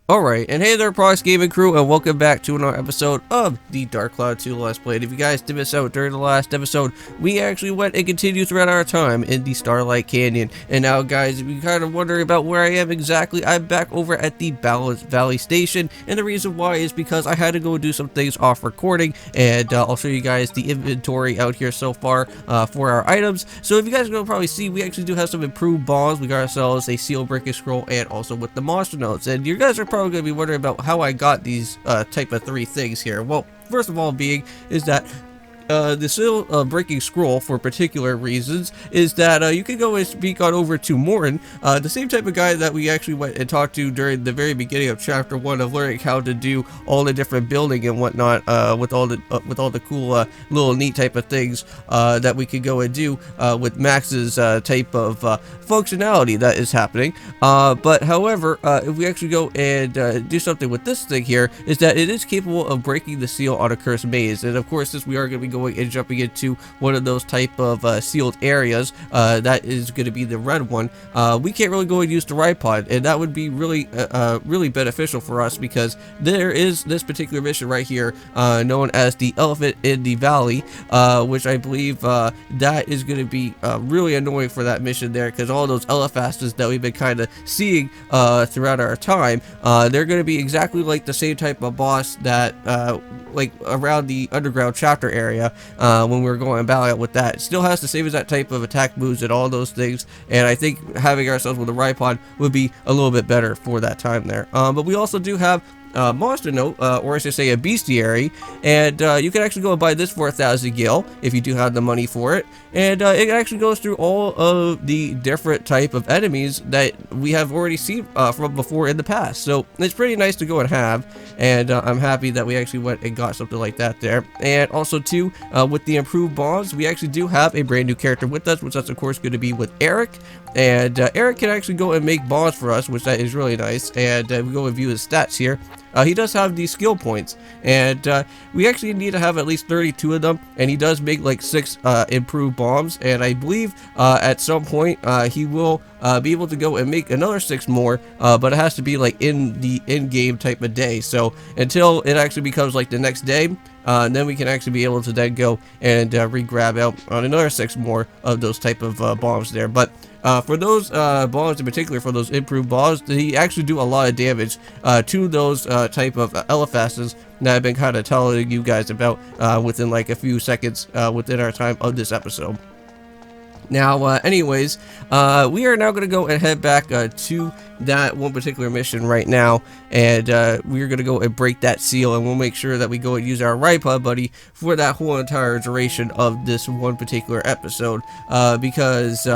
Alright, and hey there, Prox Gaming Crew, and welcome back to another episode of the Dark Cloud 2 Let's Play. And if you guys did miss out during the last episode, we actually went and continued throughout our time in the Starlight Canyon. And now, guys, if you're kind of wondering about where I am exactly, I'm back over at the Balanced Valley Station, and the reason why is because I had to go and do some things off recording, and I'll show you guys the inventory out here so far for our items. So if you guys can probably see, we actually do have some improved bombs. We got ourselves a seal breaking scroll, and also with the monster notes. And you guys are probably going to be wondering about how I got these type of three things here. Well, first of all being is that the seal breaking scroll, for particular reasons, is that you can go and speak on over to Morton, the same type of guy that we actually went and talked to during the very beginning of chapter 1 of learning how to do all the different building and whatnot, with all the cool little neat type of things that we could go and do with Max's type of functionality that is happening. But however, if we actually go and do something with this thing here, is that it is capable of breaking the seal on a cursed maze. And of course, since we are going to be going and jumping into one of those type of sealed areas, that is going to be the red one, we can't really go and use the ride pod, and that would be really really beneficial for us, because there is this particular mission right here known as the Elephant in the Valley, which I believe that is going to be really annoying for that mission there, because all those elephastas that we've been kind of seeing throughout our time, they're going to be exactly like the same type of boss that like around the underground chapter area when we were going about it with that. It still has the same exact type of attack moves and all those things, and I think having ourselves with a ride pod would be a little bit better for that time there. But we also do have monster note, or I should say a bestiary, and you can actually go and buy this for 1,000 gil if you do have the money for it, and it actually goes through all of the different type of enemies that we have already seen from before in the past. So it's pretty nice to go and have, and I'm happy that we actually went and got something like that there. And also too, with the improved bombs, we actually do have a brand new character with us, which that's of course going to be with Eric. And Eric can actually go and make bombs for us, which that is really nice. And we go and view his stats here. He does have these skill points, and we actually need to have at least 32 of them, and he does make like 6 improved bombs, and I believe at some point he will be able to go and make another 6 more, but it has to be like in the in-game type of day. So until it actually becomes like the next day, then we can actually be able to then go and re-grab out on another 6 more of those type of bombs there. But for those bombs in particular, for those improved bombs, they actually do a lot of damage to those type of elephastas that I've been kind of telling you guys about within like a few seconds within our time of this episode. Now, anyways, we are now going to go and head back to that one particular mission right now, and we're going to go and break that seal, and we'll make sure that we go and use our ride pod buddy for that whole entire duration of this one particular episode, because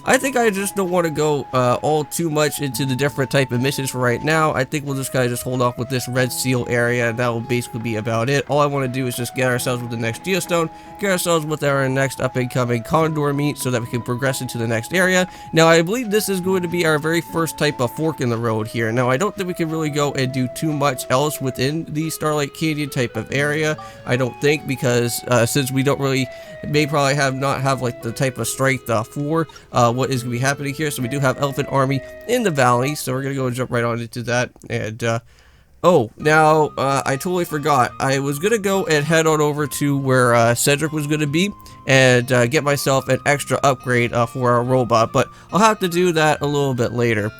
I think I just don't want to go all too much into the different type of missions for right now. I think we'll just kind of just hold off with this red seal area, and that will basically be about it. All I want to do is just get ourselves with the next geostone, get ourselves with our next up-and-coming condor meat, so that we can progress into the next area. Now, I believe this is going to be our very first type of fork in the road here. Now, I don't think we can really go and do too much else within the Starlight Canyon type of area. I don't think, because since we don't really, may probably not have like the type of strength for what is going to be happening here. So we do have Elephant Army in the valley, so we're going to go and jump right on into that. And oh, now I totally forgot. I was going to go and head on over to where Cedric was going to be and get myself an extra upgrade for our robot, but I'll have to do that a little bit later.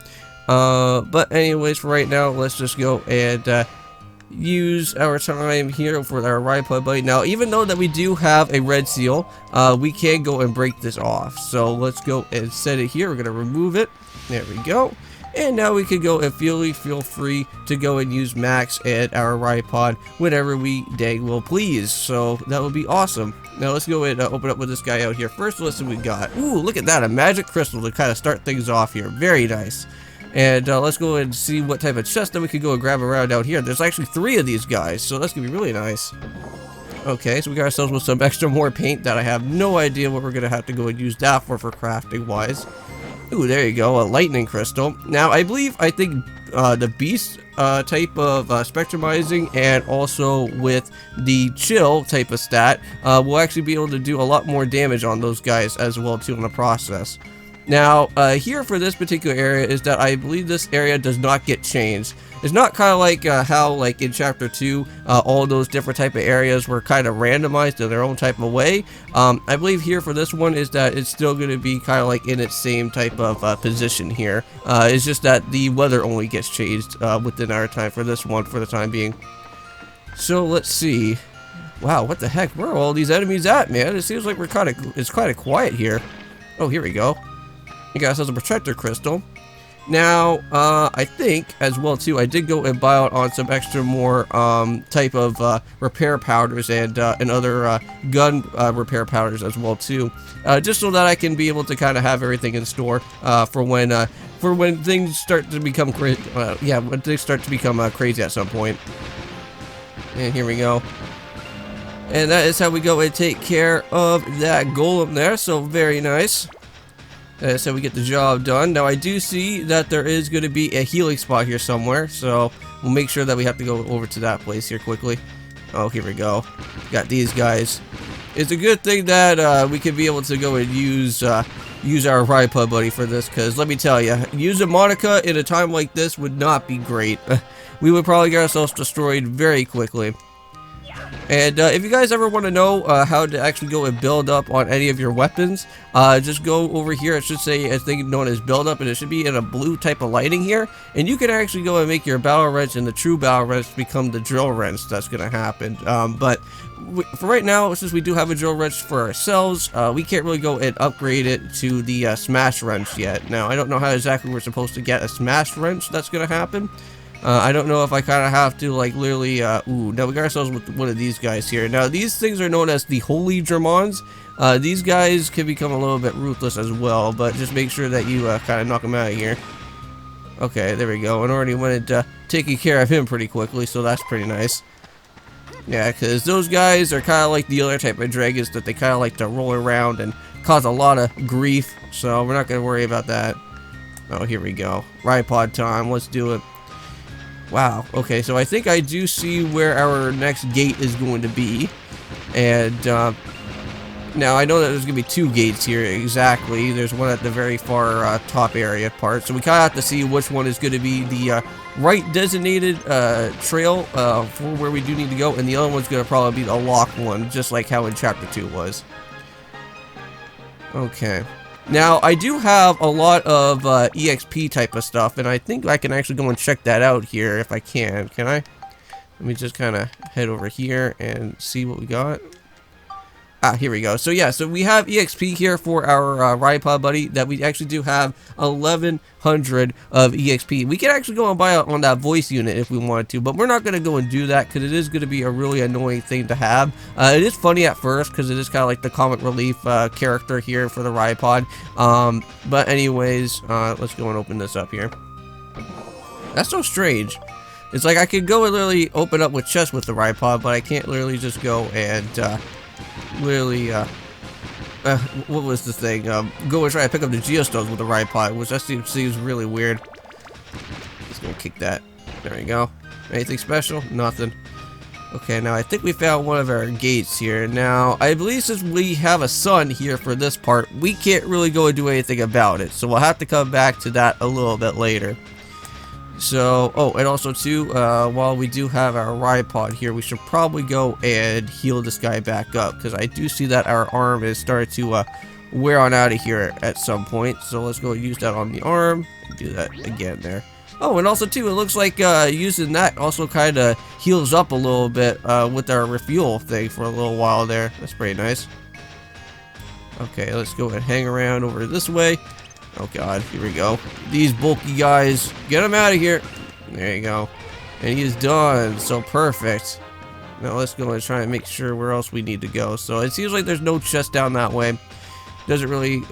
But anyways, for right now, let's just go and use our time here for our ride pod buddy. Now, even though that we do have a red seal, we can go and break this off. So let's go and set it here. We're going to remove it. There we go. And now we can go and feel free to go and use Max and our ride pod whenever we dang well please. So that would be awesome. Now let's go and open up with this guy out here. First, let's see what we got. Ooh, look at that. A magic crystal to kind of start things off here. Very nice. And let's go and see what type of chest that we could go and grab around out here. There's actually 3 of these guys, so that's going to be really nice. Okay, so we got ourselves with some extra more paint that I have no idea what we're going to have to go and use that for crafting-wise. Ooh, there you go, a lightning crystal. Now, I think the beast type of spectrumizing, and also with the chill type of stat, we'll actually be able to do a lot more damage on those guys as well, too, in the process. Now, here for this particular area is that I believe this area does not get changed. It's not kind of like how, like in Chapter 2, all those different type of areas were kind of randomized in their own type of way. I believe here for this one is that it's still going to be kind of like in its same type of position here. It's just that the weather only gets changed within our time for this one for the time being. So let's see. Wow, what the heck? Where are all these enemies at, man? It seems like it's kind of quiet here. Oh, here we go. You guys have a protector crystal. Now, I think as well too, I did go and buy out on some extra more type of repair powders and other gun repair powders as well too, just so that I can be able to kind of have everything in store for when things start to become crazy. Yeah, when things start to become crazy at some point. And here we go. And that is how we go and take care of that golem there. So very nice. So we get the job done. Now I do see that there is going to be a healing spot here somewhere, so we'll make sure that we have to go over to that place here quickly. Oh, here we go. Got these guys. It's a good thing that we can be able to go and use our Ripod buddy for this, because let me tell you, using Monica in a time like this would not be great. We would probably get ourselves destroyed very quickly. And if you guys ever want to know how to actually go and build up on any of your weapons, just go over here. It should say a thing known as build up, and it should be in a blue type of lighting here. And you can actually go and make your battle wrench and the true battle wrench become the drill wrench. That's going to happen. But for right now, since we do have a drill wrench for ourselves, we can't really go and upgrade it to the smash wrench yet. Now, I don't know how exactly we're supposed to get a smash wrench that's going to happen. I don't know if I kind of have to, like, literally, ooh, now we got ourselves with one of these guys here. Now, these things are known as the Holy Germans. These guys can become a little bit ruthless as well, but just make sure that you kind of knock them out of here. Okay, there we go. And already went taking care of him pretty quickly, so that's pretty nice. Yeah, because those guys are kind of like the other type of dragons that they kind of like to roll around and cause a lot of grief, so we're not going to worry about that. Oh, here we go. Ripod time. Let's do it. Wow, okay, so I think I do see where our next gate is going to be. And now I know that there's going to be two gates here exactly. There's one at the very far top area part. So we kind of have to see which one is going to be the right designated trail for where we do need to go. And the other one's going to probably be the locked one, just like how in Chapter 2 was. Okay. Now, I do have a lot of EXP type of stuff, and I think I can actually go and check that out here if I can. Can I? Let me just kind of head over here and see what we got. Ah, here we go. So yeah, so we have EXP here for our Ripod buddy that we actually do have 1100 of EXP. We can actually go and buy on that voice unit if we wanted to, but we're not going to go and do that because it is going to be a really annoying thing to have. It is funny at first because it is kind of like the comic relief character here for the Ripod. But anyways, let's go and open this up here. That's so strange. It's like I could go and literally open up with chests with the Ripod, but I can't literally just go and literally, what was the thing? Go and try to pick up the geostones with the Ripod, which that seems really weird. Just gonna kick that. There we go. Anything special? Nothing. Okay, now I think we found one of our gates here. Now, I believe since we have a sun here for this part, we can't really go and do anything about it. So we'll have to come back to that a little bit later. So, oh, and also too, while we do have our Ripod here, we should probably go and heal this guy back up, because I do see that our arm is starting to wear on out of here at some point. So let's go use that on the arm. Do that again there. Oh, and also too, it looks like using that also kind of heals up a little bit with our refuel thing for a little while there. That's pretty nice. Okay, let's go and hang around over this way. Oh god, here we go. These bulky guys, get them out of here. There you go. And he's done. So perfect. Now let's go and try and make sure where else we need to go. So it seems like there's no chest down that way. Doesn't really,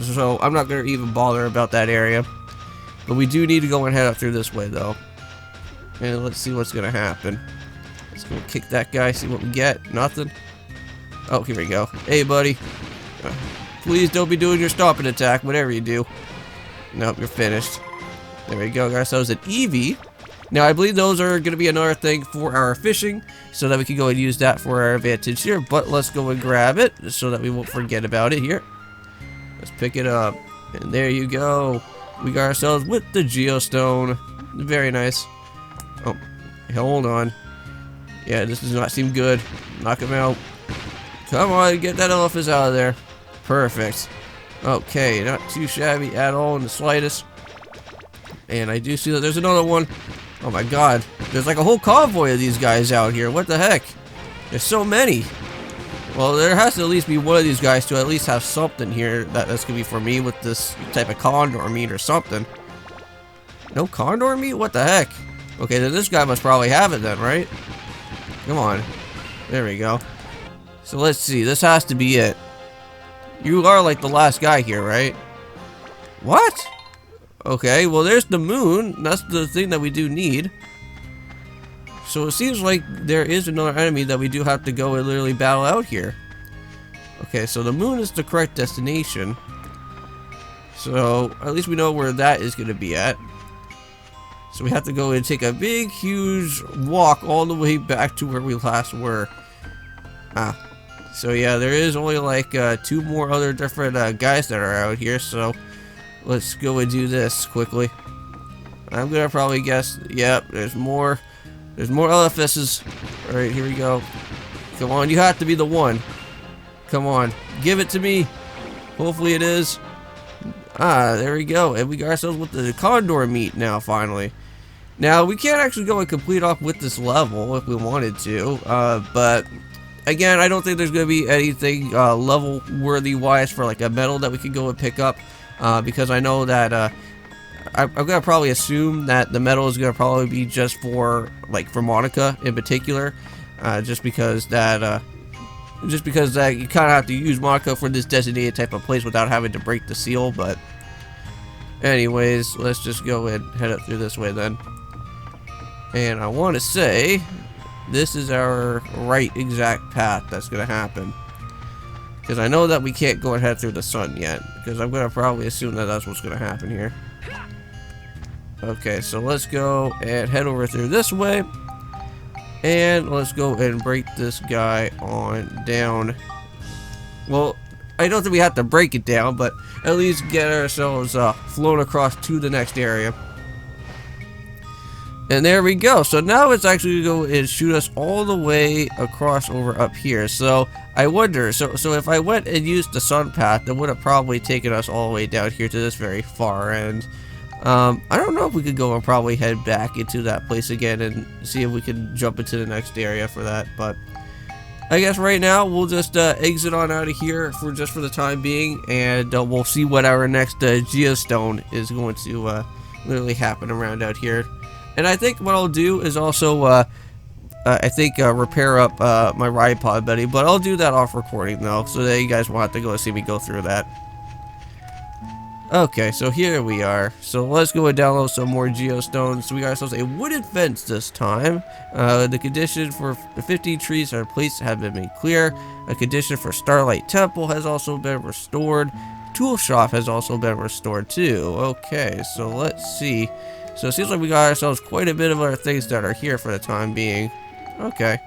so I'm not going to even bother about that area. But we do need to go and head up through this way though. And let's see what's going to happen. Let's go kick that guy, see what we get. Nothing. Oh, here we go. Hey buddy. Please don't be doing your stomping attack, whatever you do. Nope, you're finished. There we go, got ourselves an Eevee. Now, I believe those are going to be another thing for our fishing, so that we can go and use that for our advantage here. But let's go and grab it, so that we won't forget about it here. Let's pick it up. And there you go. We got ourselves with the geostone. Very nice. Oh, hold on. Yeah, this does not seem good. Knock him out. Come on, get that elephant out of there. Perfect. Okay, not too shabby at all in the slightest. And I do see that there's another one. Oh my god. There's like a whole convoy of these guys out here. What the heck? There's so many. Well, there has to at least be one of these guys to at least have something here that's gonna be for me with this type of condor meat or something. No condor meat? What the heck? Okay, then this guy must probably have it then, right? Come on. There we go. So let's see. This has to be it. You are like the last guy here, right? What? Okay, well there's the moon. That's the thing that we do need. So it seems like there is another enemy that we do have to go and literally battle out here. Okay, so the moon is the correct destination. So at least we know where that is going to be at. So we have to go and take a big, huge walk all the way back to where we last were. So yeah, there is only like 2 more other different guys that are out here. So let's go and do this quickly. I'm gonna probably guess. Yep, there's more. There's more elephants. All right, here we go. Come on, you have to be the one. Come on, give it to me. Hopefully it is. There we go. And we got ourselves with the condor meat now, finally. Now, we can't actually go and complete off with this level if we wanted to. But, again, I don't think there's going to be anything level-worthy wise for like a medal that we could go and pick up. Because I know that I'm going to probably assume that the medal is going to probably be just for, like, for Monica in particular. Just because that you kind of have to use Monica for this designated type of place without having to break the seal. But anyways, let's just go and head up through this way then. And I want to say this is our right exact path that's going to happen. Because I know that we can't go and head through the sun yet. Because I'm going to probably assume that that's what's going to happen here. Okay, so let's go and head over through this way. And let's go and break this guy on down. Well, I don't think we have to break it down, but at least get ourselves flown across to the next area. And there we go. So now it's actually going to go and shoot us all the way across over up here. So I wonder, so if I went and used the sun path, it would have probably taken us all the way down here to this very far end. I don't know if we could go and probably head back into that place again and see if we can jump into the next area for that. But I guess right now we'll just exit on out of here for the time being, and we'll see what our next geostone is going to literally happen around out here. And I think what I'll do is also repair up my ride pod buddy, but I'll do that off recording though, so that you guys won't have to go see me go through that. Okay, so here we are. So let's go and download some more geostones. So we got ourselves a wooden fence this time. The condition for 15 trees are placed have been made clear. A condition for Starlight Temple has also been restored. Tool shop has also been restored too. Okay, so let's see. So it seems like we got ourselves quite a bit of other things that are here for the time being. Okay.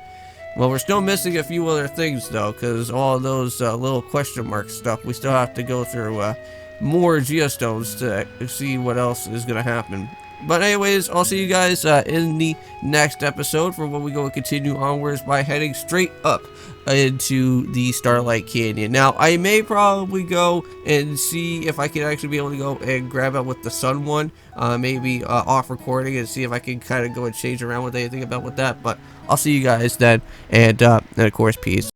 Well, we're still missing a few other things though, because all of those little question mark stuff, we still have to go through more geostones to see what else is going to happen. But anyways, I'll see you guys in the next episode for when we go and continue onwards by heading straight up into the Starlight Canyon. Now, I may probably go and see if I can actually be able to go and grab out with the sun one, maybe off recording, and see if I can kind of go and change around with anything about with that. But I'll see you guys then, and of course, peace.